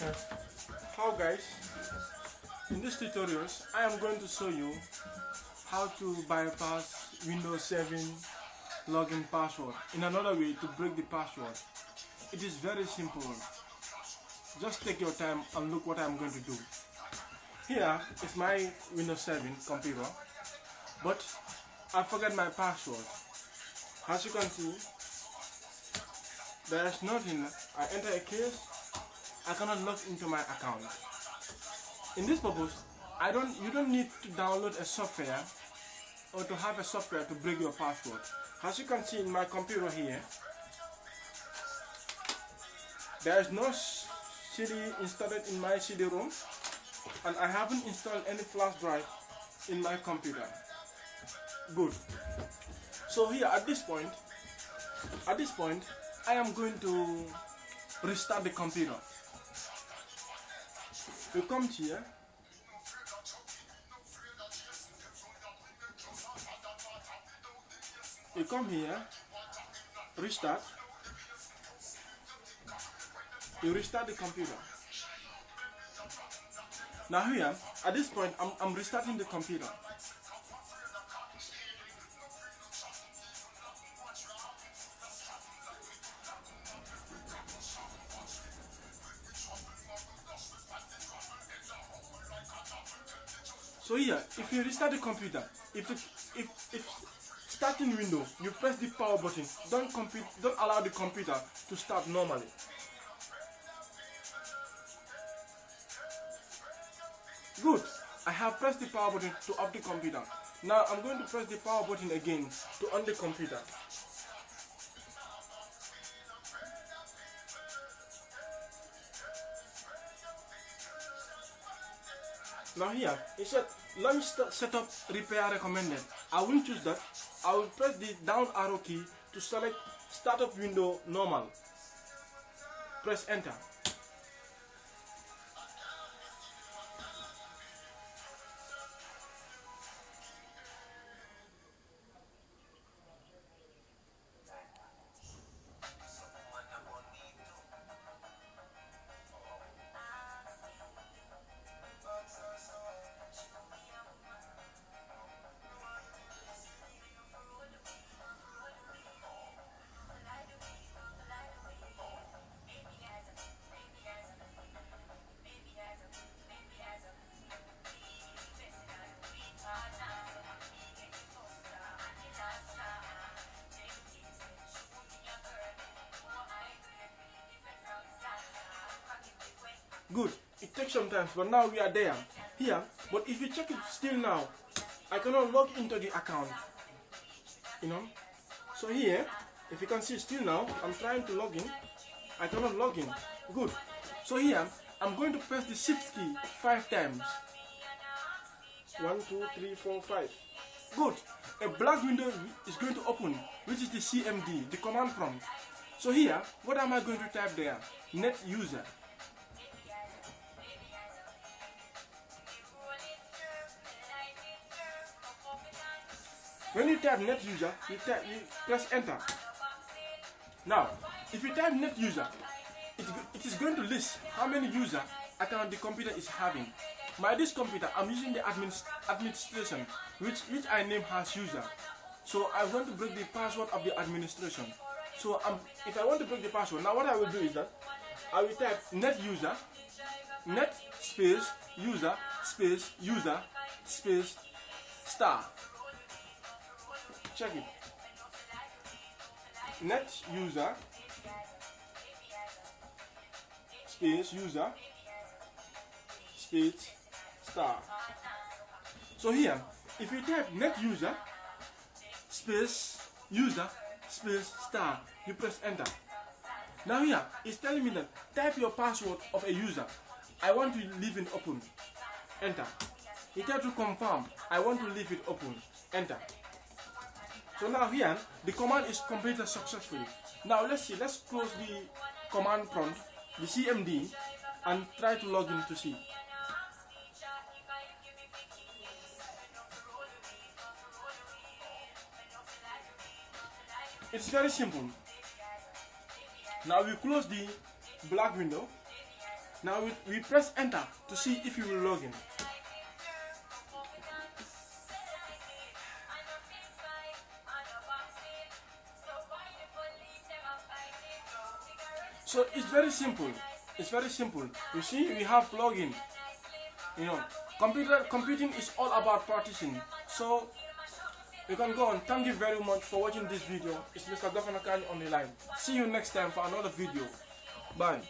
Uh, How guys, in this tutorials I am going to show you how to bypass Windows 7 login password in another way to break the password. It is very simple. Just take your time and look what I am going to do. Here is my Windows 7 computer, but I forgot my password. As you can see, there is nothing. I enter a case, I cannot log into my account. In this purpose, you don't need to download a software or to have a software to break your password. As you can see in my computer here, there is no CD installed in my CD-ROM, and I haven't installed any flash drive in my computer. Good. So here at this point, I am going to restart the computer. You come here. You come here, restart. You restart the computer. Now here, at this point, I'm restarting the computer. So here, if you restart the computer, if starting window, you press the power button, don't allow the computer to start normally. Good. I have pressed the power button to off the computer. Now I'm going to press the power button again to on the computer. Now here, it said launch setup repair recommended. I will choose that. I will press the down arrow key to select startup window normal. Press enter. Good. It takes some time, but now we are there. Here, but if you check it still now, I cannot log into the account. So here, if you can see still now, I'm trying to log in. I cannot log in. Good. So here, I'm going to press the shift key 5 times. 1, 2, 3, 4, 5. Good. A black window is going to open, which is the CMD, the command prompt. So here, what am I going to type there? Net user. When you type net user, you press enter. Now, if you type net user, it is going to list how many user account the computer is having. My this computer, I'm using the administration, which I name as user. So I want to break the password of the administration. So if I want to break the password, now what I will do is that I will type net user, net space user space star. Check it. Net user space star. So here, if you type net user space star, you press enter. Now here, it's telling me that type your password of a user. I want to leave it open. Enter. You have to confirm. I want to leave it open. Enter. So now here, the command is completed successfully. Now let's see, let's close the command prompt, the CMD, and try to log in to see. It's very simple. Now we close the black window Now we press enter to see if you will log in. So it's very simple. It's very simple. You see, we have login. You know, computing is all about partition. So you can go on. Thank you very much for watching this video. It's Mr. Governor Kanye on the line. See you next time for another video. Bye.